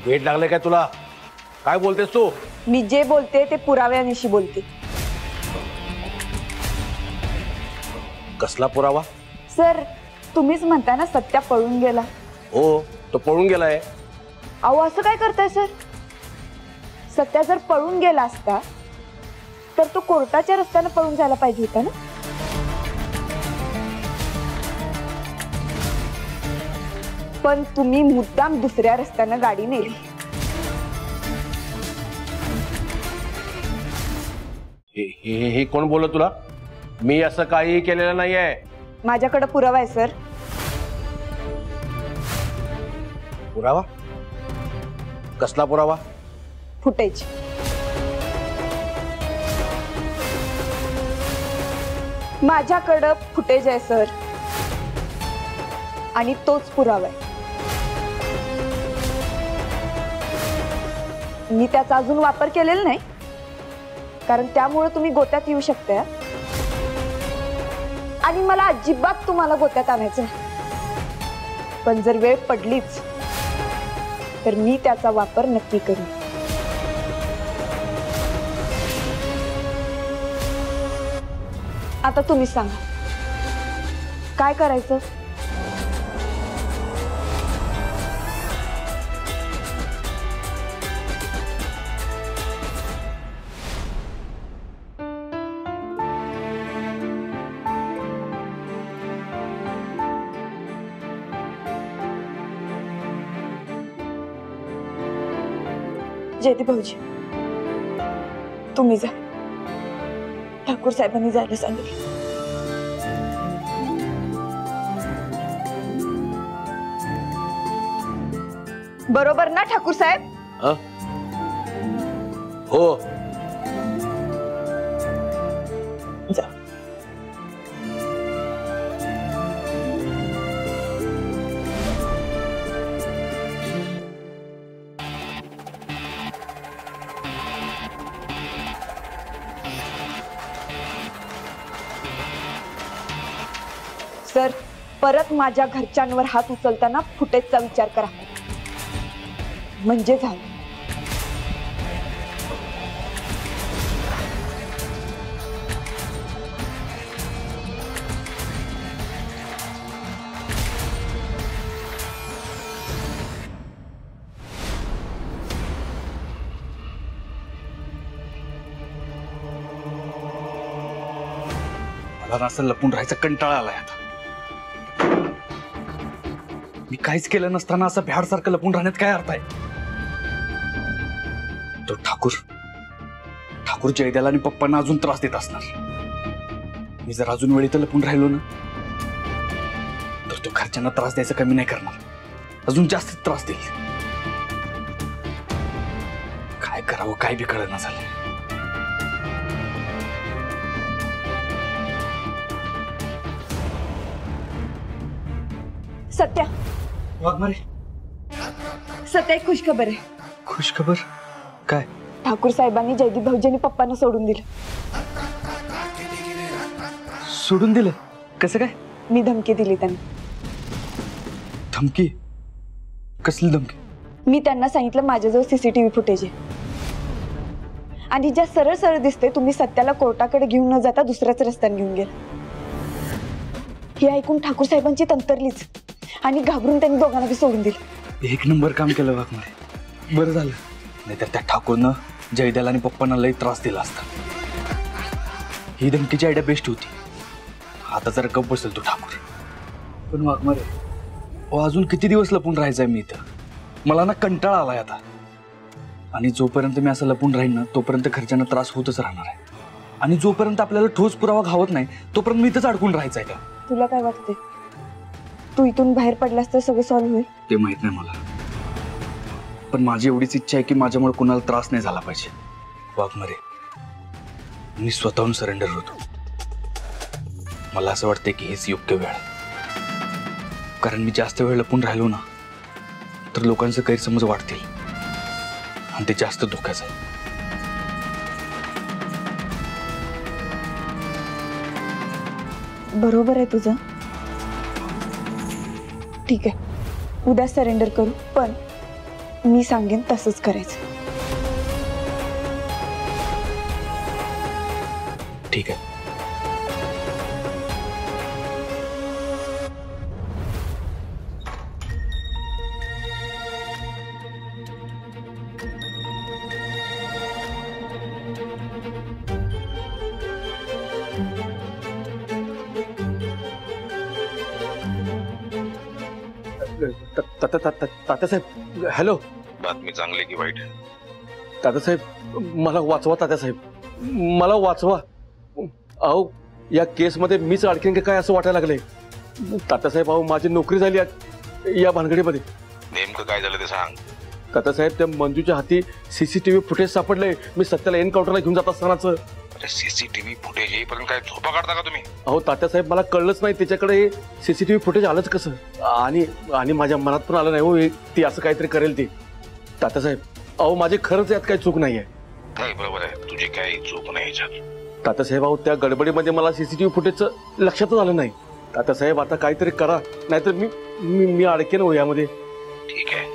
Weight लागले काय तुला? काय बोलतेस तू? मी जे बोलते ते पुराव्यानिशी बोलते। कसला पुरावा? सर तुम्हीच म्हणता ना सत्या पळून गेला। हो तो पळून गेलाय। अहो असं काय करताय सर? सत्या जर पळून गेला असता तर तो कोर्टाच्या रस्त्याने पळून जायला पाहिजे होता ना। पण तुम्ही मुद्दाम दुसऱ्या रस्त्याने गाडी नेली। हे कोण बोललं तुला? मी असं काही केलेलं नाहीये। माझ्याकडे पुरावा आहे सर। पुरावा? कसला पुरावा? फुटेज। माझ्याकडे फुटेज आहे सर आणि तोच पुरावा आहे। मी त्याचा अजून वापर केलेला नाही कारण त्यामुळे तुम्ही गोत्यात येऊ शकता आणि मला अजिबात तुम्हाला गोत्यात आणायचं नाही। पण जर वेळ पडलीच तर मी त्याचा वापर नक्की करेन। आता तुम्ही सांगा काय करायचं? जयदीप भाऊजी तुम्ही जा। ठाकूर साहेबांनी जायला सांगितलं। बरोबर ना ठाकूर साहेब? हो जा। सर परत माझ्या घरच्यांवर हात उचलताना फुटेजचा विचार करा म्हणजे झालं। मला असं लपून राहायचा कंटाळा आलाय आता। मी काहीच केलं नसताना असं भ्याडसारखं लपून राहण्यात काय अर्थ आहे? तो ठाकूर जयद्याला आणि पप्पांना अजून त्रास देत असणार। मी जर अजून वेळी तर लपून राहिलो ना तर तो घरच्यांना त्रास द्यायचा कमी नाही करणार, अजून जास्त त्रास देईल। काय करावं काय बी कळेना झालं। सत्या वाघमारे, सत्या एक खुशखबर आहे। खुशखबर काय? ठाकूर साहेबांनी जयदीप भाऊजींनी पप्पांना सोडून दिलं। सोडून दिलं? कसं काय? मी धमकी दिली त्यांना। धमकी? कसली धमकी? मी त्यांना सांगितलं माझ्याजवळ सीसीटीव्ही फुटेज आहे आणि ज्या सरळ सरळ दिसते तुम्ही सत्याला कोर्टाकडे घेऊन न जाता दुसऱ्याच रस्त्याने घेऊन गेला। हे ऐकून ठाकूर साहेबांची तंतरलीच आणि घाबरून त्यांनी दोघांना सोडून दिलं। एक नंबर काम केलं वाघमारे, बरं झालं, नाहीतर त्या ठाकूरनं जयद्याला आणि पप्पांना लई त्रास दिला असता। ही धमकीची आयडिया बेस्ट होती। आता जरा गप्प बसेल तो ठाकूर। पण वाघमारे अजून किती दिवस लपून राहायचंय मी इथं? मला ना कंटाळा आलाय आता। आणि जोपर्यंत मी असं लपून राहीन ना तोपर्यंत घरच्यांना त्रास होतच राहणार आहे आणि जोपर्यंत आपल्याला ठोस पुरावा घावत नाही तोपर्यंत मी इथंच अडकून राहायचंय का? तुला काय वाटते तू इथून बाहेर पडलास तर सगळं सॉल्व्ह होईल? ते माहित नाही मला, पण माझी एवढीच इच्छा आहे की माझ्यामुळे कोणाला त्रास नाही झाला पाहिजे। वाघमारे मी स्वतःहून सरेंडर होतो। मला असं वाटतंय की हेच योग्य वेळ आहे, कारण मी जास्त वेळ लपून राहिलो ना तर लोकांचे गैरसमज वाढतील आणि ते जास्त धोक्याचं आहे। बरोबर आहे तुझं, ठीक आहे उद्या सरेंडर करू, पण मी सांगेन तसंच करायचं. ठीक आहे. तात्यासाहेब हॅलो. बातमी चांगली की वाईट? तात्यासाहेब मला वाचवा. तात्यासाहेब मला वाचवा. अहो या केसमध्ये मीच अडकेन का काय असं वाटायला लागलंय. तात्यासाहेब अहो माझी नोकरी झाली या भानगडीमध्ये. नेमकं काय झालं ते सांग. तात्यासाहेब त्या मंजूच्या हाती सीसीटीव्ही फुटेज सापडलंय. मी सत्याला एन्काउंटरला घेऊन जात असतानाच. अरे सीसीटीव्ही फुटेज येईपर्यंत काय झोपा काढता का तुम्ही? अहो तात्यासाहेब मला कळलंच नाही त्याच्याकडे सीसीटीव्ही फुटेज आलंच कसं. आणि माझ्या मनात पण आलं नाही हो ती असं काहीतरी करेल ती. तात्यासाहेब अहो माझी खरंच यात काही चूक नाहीये. नाही बरोबर आहे, तुझी काही चूक नाही याच्यात. तात्यासाहेब अहो त्या गडबडीमध्ये मला सीसीटीव्ही फुटेजचं लक्षातच आलं नाही. तात्यासाहेब आता काहीतरी करा नाहीतर मी अडकेन हो यामध्ये. ठीक आहे,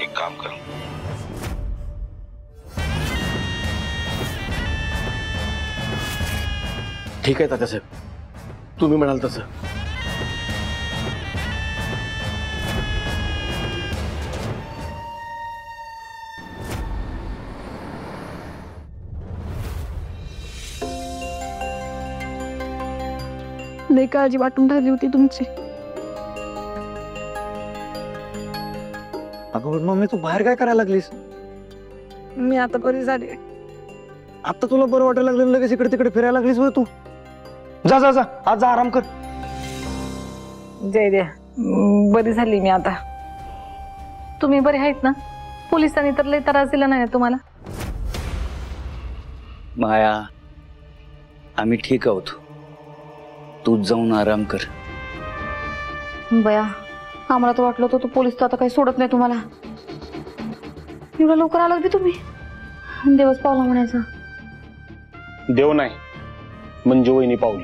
एक काम कर. ठीक आहे तात्यासाहेब तुम्ही म्हणाल तसं. लई काळजी वाटून राहिली होती तुमची. अगं मम्मी तू बाहेर काय करायला लागलीस? मी आता बरी झाली. आता तुला बरं वाटायला लागलं लगेच इकडे तिकडे फिरायला लागलीस बरं तू. जा जा जा आज जा आराम कर. जय द्या, बरी झाली मी आता. तुम्ही बरे आहेत ना? पोलिसांनी तर लई त्रास दिला नाही ना तुम्हाला? माया आम्ही ठीक आहोत. तू जाऊन आराम कर. बया आम्हाला तर वाटलं होतं पोलीस तर आता काही सोडत नाही तुम्हाला. एवढं लवकर आलात बी तुम्ही. दिवस पावला म्हणायचा. देव नाही मंजू वहिनी पावली.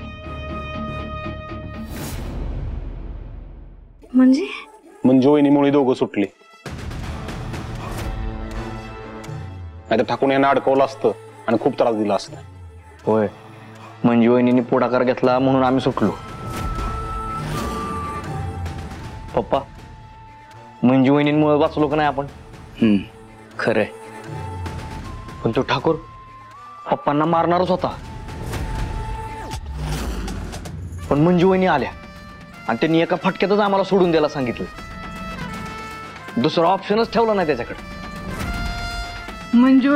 म्हणजे मंजू वहिनीमुळे दोघं सुटले. नाहीतर ठाकून यांना अडकवलं असतं आणि खूप त्रास दिला असता. होय मंजू वहिनीने पुढाकार घेतला म्हणून आम्ही सुटलो. पप्पा मंजू वहिनींमुळे वाचलो का नाही आपण? खरंय. पण तो ठाकूर पप्पांना मारणारच होता. पण मंजू वहिनी आल्या आणि त्यांनी एका फटक्यातच आम्हाला सोडून द्यायला सांगितलं. दुसरा ऑप्शनच ठेवला नाही त्याच्याकडे. मंजू